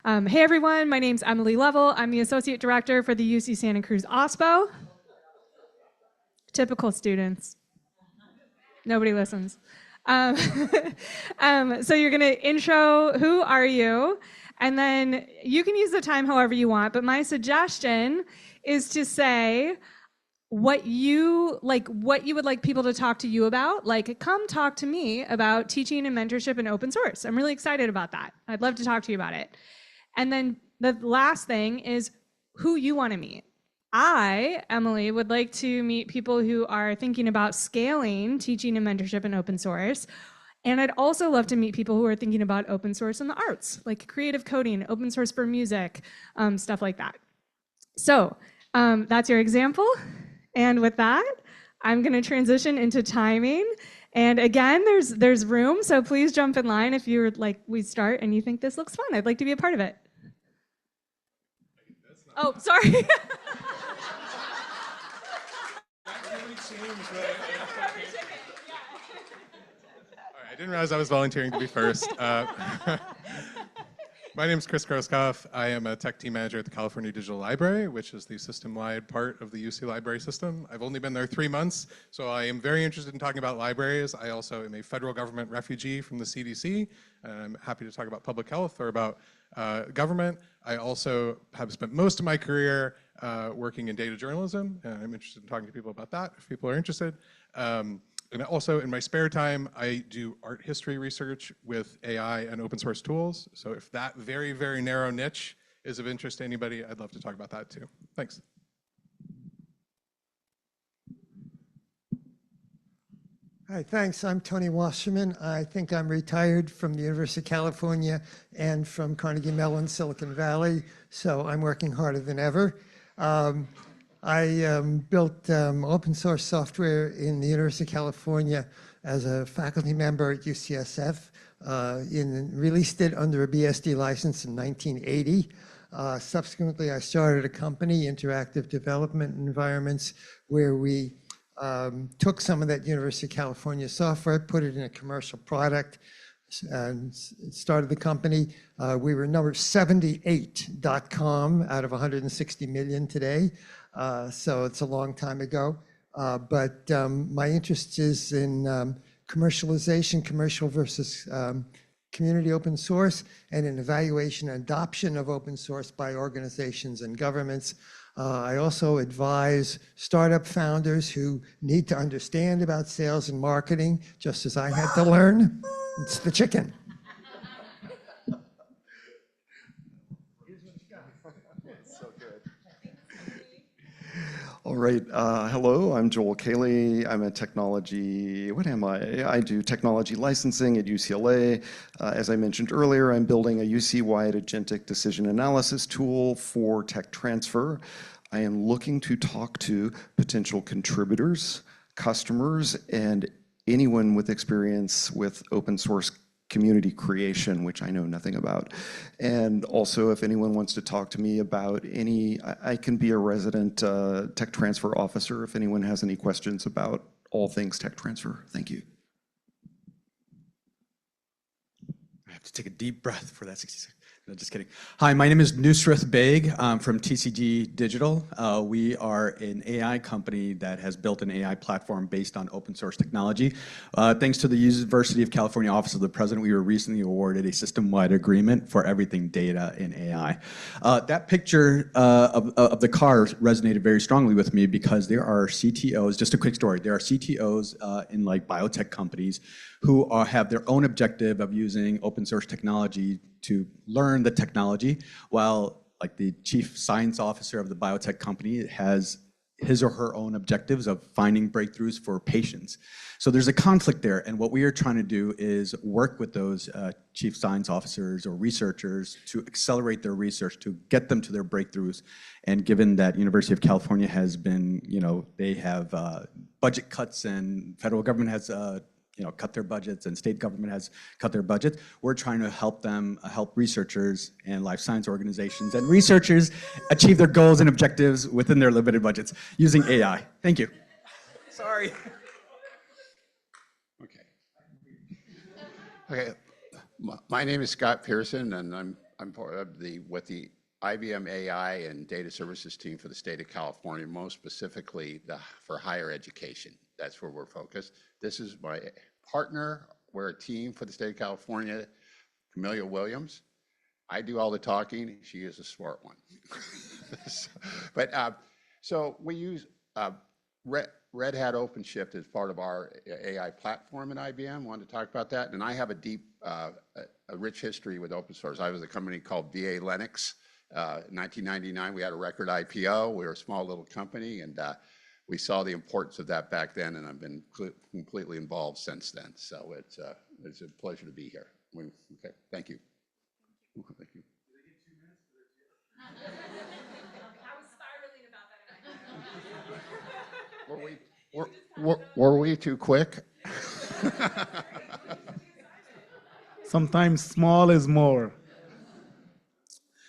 Hey everyone, my name's Emily Lovell. I'm the Associate Director for the UC Santa Cruz OSPO. Typical students. Nobody listens. Um, so you're going to intro who are you, and then you can use the time however you want, but my suggestion is to say what you would like people to talk to you about. Like, come talk to me about teaching and mentorship in open source. I'm really excited about that. I'd love to talk to you about it. And then the last thing is who you want to meet. I, Emily, would like to meet people who are thinking about scaling teaching and mentorship in open source. And I'd also love to meet people who are thinking about open source in the arts, like creative coding, open source for music, stuff like that. So that's your example. And with that, I'm going to transition into timing. And again, there's room, so please jump in line if you're like, we start and you think this looks fun. I'd like to be a part of it. Oh, sorry. I didn't realize I was volunteering to be first. My name is Chris Groskopf. I am a tech team manager at the California Digital Library, which is the system-wide part of the UC library system. I've only been there 3 months, so I am very interested in talking about libraries. I also am a federal government refugee from the CDC, and I'm happy to talk about public health or about government. I also have spent most of my career working in data journalism, and I'm interested in talking to people about that if people are interested. And also in my spare time, I do art history research with AI and open source tools. So if that very, very narrow niche is of interest to anybody, I'd love to talk about that too. Thanks. Hi, thanks. I'm Tony Wasserman. I think I'm retired from the University of California and from Carnegie Mellon, Silicon Valley, so I'm working harder than ever. I built open source software in the University of California as a faculty member at UCSF, released it under a BSD license in 1980. Subsequently, I started a company, Interactive Development Environments, where we took some of that University of California software, put it in a commercial product, and started the company. We were number 78.com out of 160 million today. So it's a long time ago. But my interest is in commercialization, commercial versus community open source, and in evaluation and adoption of open source by organizations and governments. I also advise startup founders who need to understand about sales and marketing, just as I had to learn. It's the chicken. All right, hello, I'm Joel Cayley. I'm a technology, what am I? I do technology licensing at UCLA. As I mentioned earlier, I'm building a UC-wide agentic decision analysis tool for tech transfer. I am looking to talk to potential contributors, customers, and anyone with experience with open source community creation, which I know nothing about. And also, if anyone wants to talk to me about I can be a resident tech transfer officer if anyone has any questions about all things tech transfer. Thank you. I have to take a deep breath for that 60 seconds. No, just kidding. Hi, my name is Nusrat Beg. I'm from TCG Digital. We are an AI company that has built an AI platform based on open source technology. Thanks to the University of California Office of the President, we were recently awarded a system-wide agreement for everything data in AI. That picture of the car resonated very strongly with me because there are CTOs, just a quick story, there are CTOs in like biotech companies who have their own objective of using open source technology to learn the technology, while like the chief science officer of the biotech company has his or her own objectives of finding breakthroughs for patients. So there's a conflict there, and what we are trying to do is work with those chief science officers or researchers to accelerate their research, to get them to their breakthroughs. And given that University of California has been, they have budget cuts and federal government has cut their budgets and state government has cut their budgets. We're trying to help them, help researchers and life science organizations and researchers achieve their goals and objectives within their limited budgets using AI. Thank you. Sorry. Okay. My name is Scott Pearson, and I'm I'm part of with the IBM AI and data services team for the state of California, most specifically for higher education. That's where we're focused. This is my partner. We're a team for the state of California, Camelia Williams. I do all the talking. She is a smart one. So we use Red Hat OpenShift as part of our AI platform in IBM. Wanted to talk about that. And I have a deep, a rich history with open source. I was a company called VA Linux. In 1999, we had a record IPO. We were a small little company, and we saw the importance of that back then, and I've been completely involved since then. So it's a pleasure to be here. Okay, thank you. Thank you. I was spiraling about that. Were we too quick? Sometimes small is more.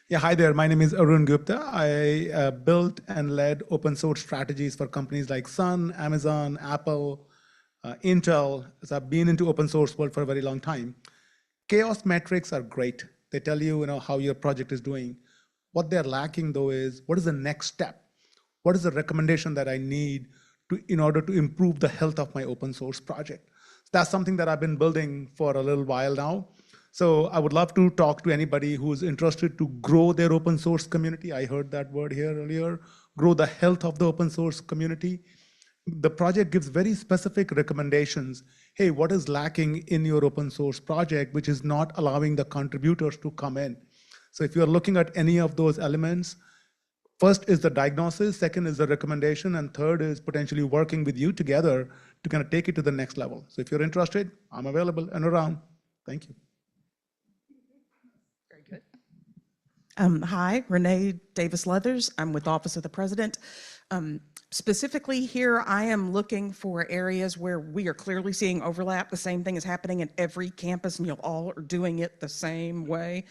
Yeah, hi there. My name is Arun Gupta. I built and led open source strategies for companies like Sun, Amazon, Apple, Intel. So I've been into open source world for a very long time. Chaos metrics are great. They tell you, how your project is doing. What they're lacking though is, what is the next step? What is the recommendation that I need in order to improve the health of my open source project? So that's something that I've been building for a little while now. So I would love to talk to anybody who's interested to grow their open source community. I heard that word here earlier, grow the health of the open source community. The project gives very specific recommendations. Hey, what is lacking in your open source project, which is not allowing the contributors to come in? So if you're looking at any of those elements, first is the diagnosis, second is the recommendation, and third is potentially working with you together to kind of take it to the next level. So if you're interested, I'm available and around. Thank you. Very good. Hi, Renee Davis-Leathers. I'm with Office of the President. Specifically here, I am looking for areas where we are clearly seeing overlap. The same thing is happening at every campus, and you all are doing it the same way.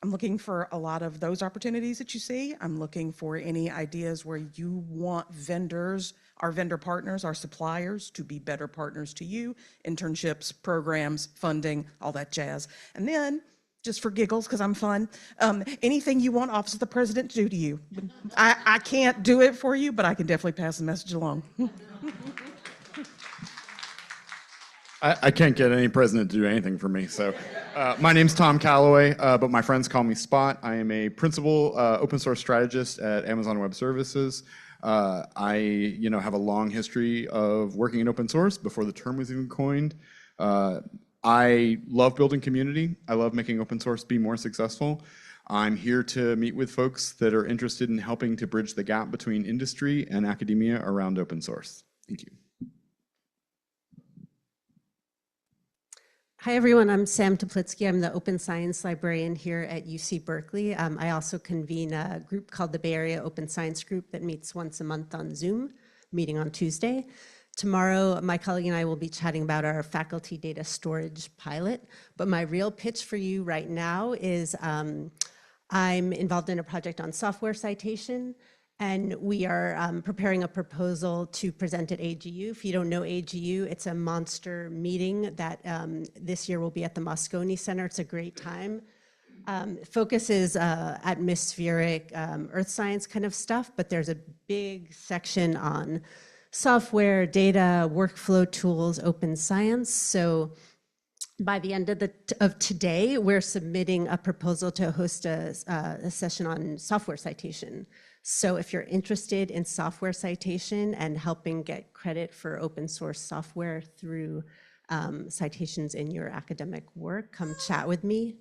I'm looking for a lot of those opportunities that you see. I'm looking for any ideas where you want vendors, our vendor partners, our suppliers to be better partners to you, internships, programs, funding, all that jazz. And then, just for giggles, because I'm fun, anything you want Office of the President to do to you. I can't do it for you, but I can definitely pass the message along. I can't get any president to do anything for me. So my name's Tom Calloway, but my friends call me Spot. I am a principal open source strategist at Amazon Web Services. I have a long history of working in open source before the term was even coined. I love building community. I love making open source be more successful. I'm here to meet with folks that are interested in helping to bridge the gap between industry and academia around open source. Thank you. Hi, everyone. I'm Sam Toplitsky. I'm the Open Science Librarian here at UC Berkeley. I also convene a group called the Bay Area Open Science Group that meets once a month on Zoom, meeting on Tuesday. Tomorrow, my colleague and I will be chatting about our faculty data storage pilot. But my real pitch for you right now is I'm involved in a project on software citation, and we are preparing a proposal to present at AGU. If you don't know AGU, it's a monster meeting that this year will be at the Moscone Center. It's a great time. Focus is atmospheric earth science kind of stuff, but there's a big section on software, data, workflow tools, open science. So by the end of today, we're submitting a proposal to host a session on software citation. So if you're interested in software citation and helping get credit for open source software through citations in your academic work, come chat with me.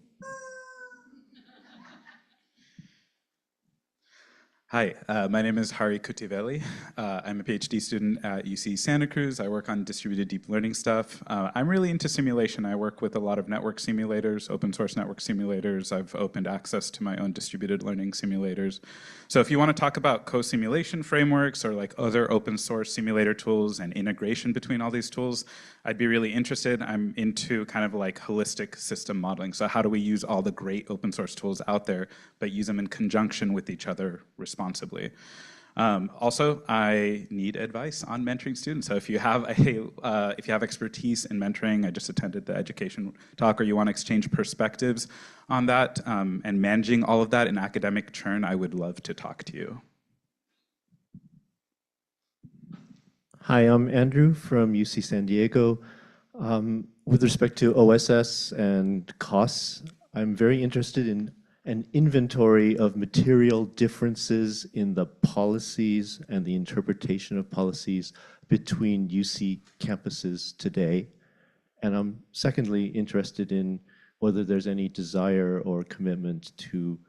Hi, my name is Hari Kutivelli. I'm a PhD student at UC Santa Cruz. I work on distributed deep learning stuff. I'm really into simulation. I work with a lot of network simulators, open source network simulators. I've opened access to my own distributed learning simulators. So if you want to talk about co-simulation frameworks or like other open source simulator tools and integration between all these tools, I'd be really interested. I'm into kind of like holistic system modeling. So how do we use all the great open source tools out there, but use them in conjunction with each other responsibly? Also, I need advice on mentoring students. So if you have expertise in mentoring, I just attended the education talk, or you want to exchange perspectives on that and managing all of that in academic churn, I would love to talk to you. Hi, I'm Andrew from UC San Diego. With respect to OSS and costs, I'm very interested in an inventory of material differences in the policies and the interpretation of policies between UC campuses today. And I'm secondly interested in whether there's any desire or commitment to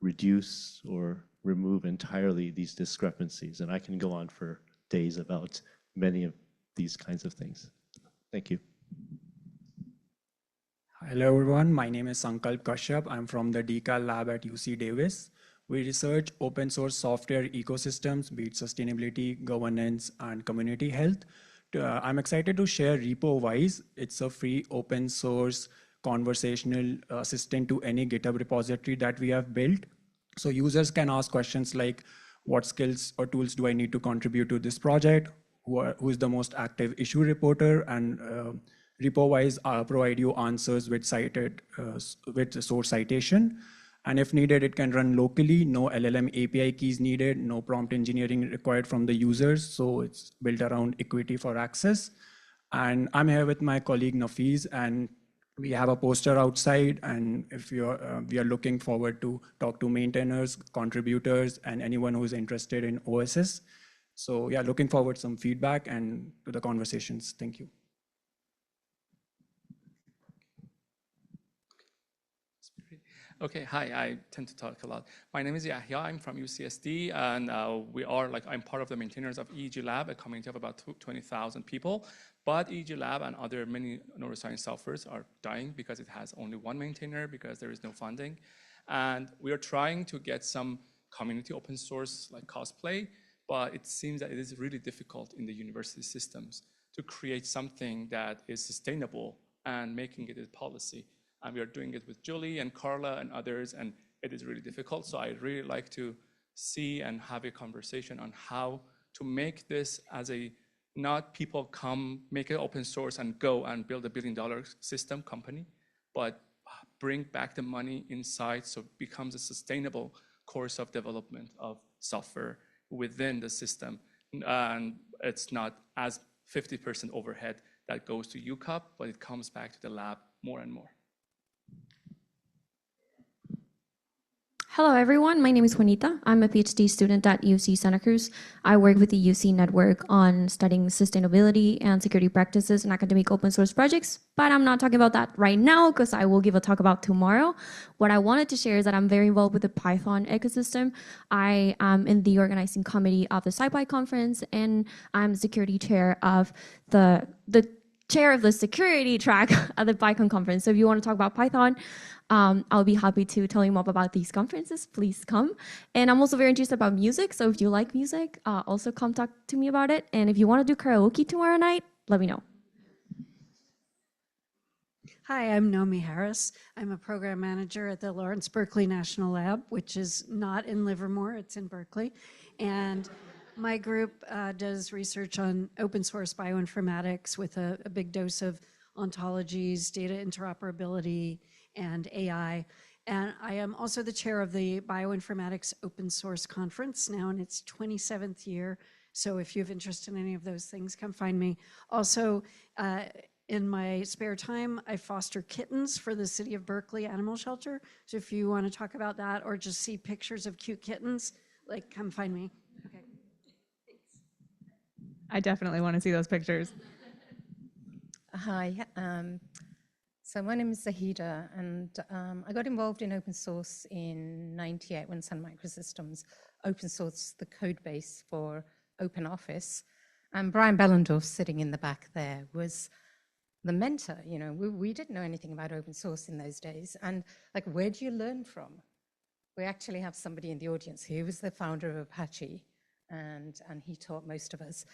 reduce or remove entirely these discrepancies. And I can go on for days about many of these kinds of things. Thank you. Hello everyone, my name is Sankalp Kashyap. I'm from the DCAL lab at UC Davis. We research open source software ecosystems, be it sustainability, governance, and community health. I'm excited to share RepoWise. It's a free open source conversational assistant to any GitHub repository that we have built. So users can ask questions like, what skills or tools do I need to contribute to this project? Who is the most active issue reporter? And RepoWise provide you answers with source citation. And if needed, it can run locally, no LLM API keys needed, no prompt engineering required from the users. So it's built around equity for access. And I'm here with my colleague Nafiz, and we have a poster outside. And if we are looking forward to talk to maintainers, contributors, and anyone who's interested in OSS. So yeah, looking forward to some feedback and to the conversations. Thank you. Okay, hi, I tend to talk a lot. My name is Yahya, I'm from UCSD, and I'm part of the maintainers of EEG Lab, a community of about 20,000 people. But EEG Lab and other many neuroscience softwares are dying because it has only one maintainer because there is no funding. And we are trying to get some community open source like Cosplay, but it seems that it is really difficult in the university systems to create something that is sustainable and making it a policy. And we are doing it with Julie and Carla and others, and it is really difficult. So I'd really like to see and have a conversation on how to make this as a, not people come, make it open source and go and build $1 billion system company, but bring back the money inside so it becomes a sustainable course of development of software within the system. And it's not as 50% overhead that goes to UCUP, but it comes back to the lab more and more. Hello, everyone. My name is Juanita. I'm a PhD student at UC Santa Cruz. I work with the UC network on studying sustainability and security practices in academic open source projects, but I'm not talking about that right now because I will give a talk about tomorrow. What I wanted to share is that I'm very involved with the Python ecosystem. I am in the organizing committee of the SciPy conference, and I'm security chair of the chair of the security track at the PyCon conference. So if you want to talk about Python, I'll be happy to tell you more about these conferences. Please come. And I'm also very interested about music. So if you like music, also come talk to me about it. And if you want to do karaoke tomorrow night, let me know. Hi, I'm Nomi Harris. I'm a program manager at the Lawrence Berkeley National Lab, which is not in Livermore, it's in Berkeley. And my group does research on open source bioinformatics with a big dose of ontologies, data interoperability, and AI. And I am also the chair of the Bioinformatics Open Source Conference, now in its 27th year. So if you have interest in any of those things, come find me. Also, in my spare time, I foster kittens for the City of Berkeley Animal Shelter. So if you want to talk about that or just see pictures of cute kittens, like, come find me. Okay. I definitely want to see those pictures. Hi, so my name is Zahida, and I got involved in open source in '98 when Sun Microsystems open sourced the code base for OpenOffice. And Brian Bellendorf, sitting in the back there, was the mentor. You know, we didn't know anything about open source in those days. And like, where do you learn from? We actually have somebody in the audience who was the founder of Apache, and he taught most of us.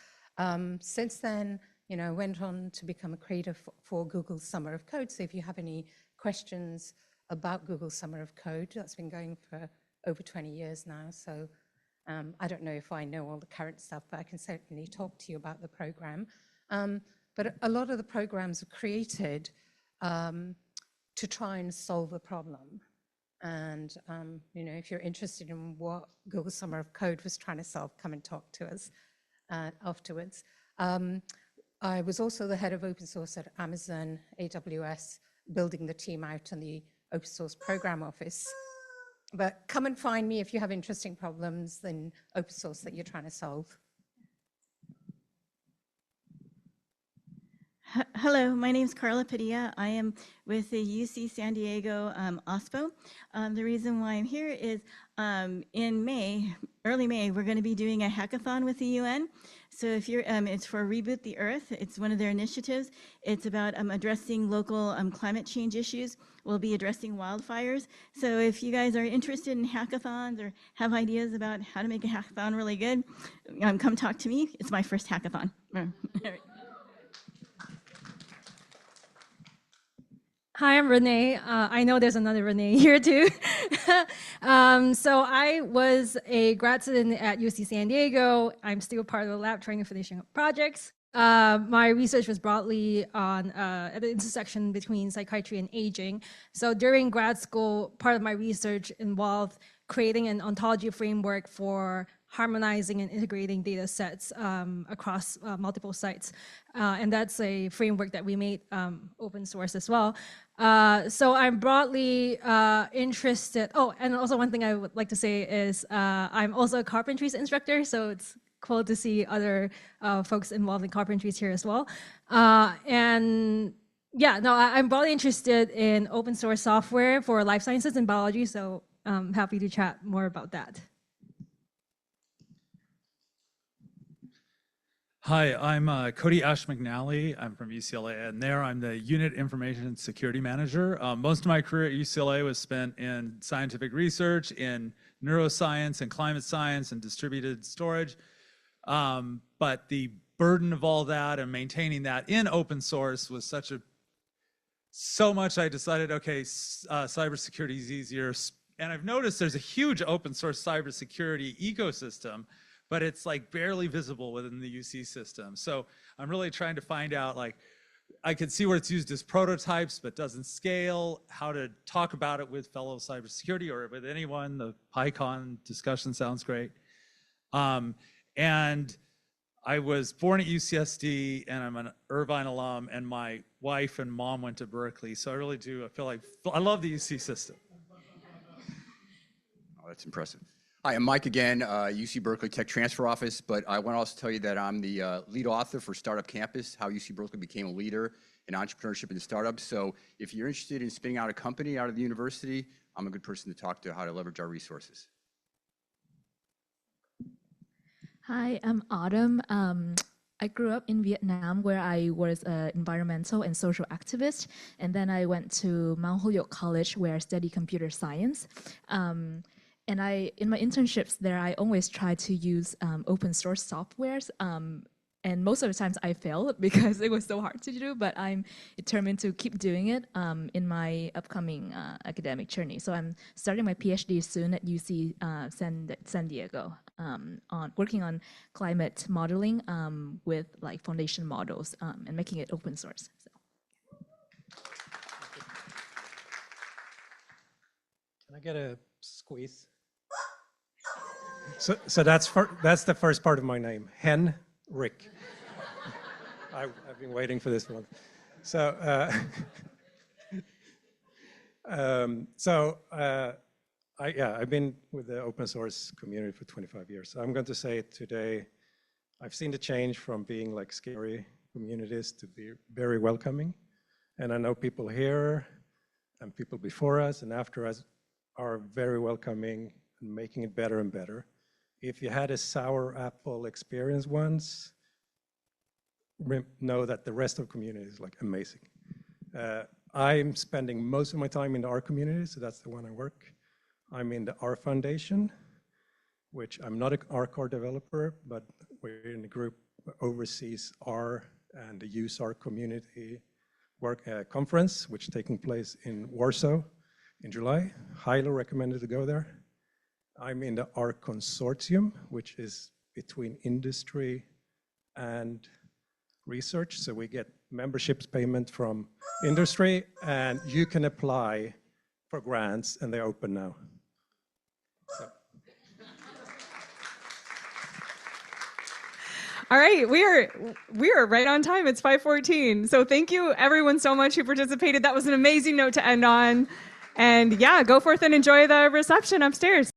Since then, you know, went on to become a creator for Google Summer of Code. So if you have any questions about Google Summer of Code, that's been going for over 20 years now. So I don't know if I know all the current stuff, but I can certainly talk to you about the program. But a lot of the programs are created to try and solve a problem. And if you're interested in what Google Summer of Code was trying to solve, come and talk to us afterwards. I was also the head of open source at Amazon AWS, building the team out on the open source program office. But come and find me if you have interesting problems in open source that you're trying to solve. Hello, my name is Carla Padilla. I am with the UC San Diego OSPO. The reason why I'm here is in May, early May, we're going to be doing a hackathon with the UN. So if you're, it's for Reboot the Earth. It's one of their initiatives. It's about addressing local climate change issues. We'll be addressing wildfires. So if you guys are interested in hackathons or have ideas about how to make a hackathon really good, come talk to me. It's my first hackathon. Hi, I'm Renee. I know there's another Renee here too. So I was a grad student at UC San Diego. I'm still part of the lab trying to finishing up projects. My research was broadly on at the intersection between psychiatry and aging. So during grad school, part of my research involved creating an ontology framework for harmonizing and integrating data sets across multiple sites. And that's a framework that we made open source as well. So I'm broadly interested. Oh, and also one thing I would like to say is I'm also a carpentries instructor, so it's cool to see other folks involved in carpentries here as well. And yeah, no, I'm broadly interested in open source software for life sciences and biology, so I'm happy to chat more about that. Hi, I'm Cody Ash McNally. I'm from UCLA, and there I'm the Unit Information Security Manager. Most of my career at UCLA was spent in scientific research, in neuroscience and climate science and distributed storage. But the burden of all that and maintaining that in open source was so much I decided, okay, cybersecurity is easier. And I've noticed there's a huge open source cybersecurity ecosystem, but it's like barely visible within the UC system. So I'm really trying to find out, like, I can see where it's used as prototypes, but doesn't scale, how to talk about it with fellow cybersecurity or with anyone. The PyCon discussion sounds great. And I was born at UCSD, and I'm an Irvine alum, and my wife and mom went to Berkeley. So I really do, I feel like, I love the UC system. Oh, that's impressive. Hi, I'm Mike again, UC Berkeley Tech Transfer Office, but I want to also tell you that I'm the lead author for Startup Campus, how UC Berkeley became a leader in entrepreneurship and startups. So if you're interested in spinning out a company out of the university, I'm a good person to talk to how to leverage our resources. Hi, I'm Autumn. I grew up in Vietnam, where I was an environmental and social activist, and then I went to Mount Holyoke College, where I studied computer science. And in my internships there, I always try to use open source softwares. And most of the times I failed because it was so hard to do, but I'm determined to keep doing it in my upcoming academic journey. So I'm starting my PhD soon at UC San Diego, on working on climate modeling with like foundation models and making it open source. So. Can I get a squeeze? So that's the first part of my name, Henrik. I've been waiting for this one. So, I've been with the open source community for 25 years. So I'm going to say today, I've seen the change from being like scary communities to be very welcoming. And I know people here and people before us and after us are very welcoming and making it better and better. If you had a sour apple experience once, know that the rest of the community is like amazing. I'm spending most of my time in the R community, so that's the one I work. I'm in the R Foundation, which I'm not an R core developer, but we're in a group that oversees R and the Use R community work conference, which is taking place in Warsaw in July. Highly recommended to go there. I'm in the ARC consortium, which is between industry and research. So we get memberships payment from industry, and you can apply for grants, and they're open now. So. All right, we are right on time. It's 5:14. So thank you everyone so much who participated. That was an amazing note to end on. And yeah, go forth and enjoy the reception upstairs.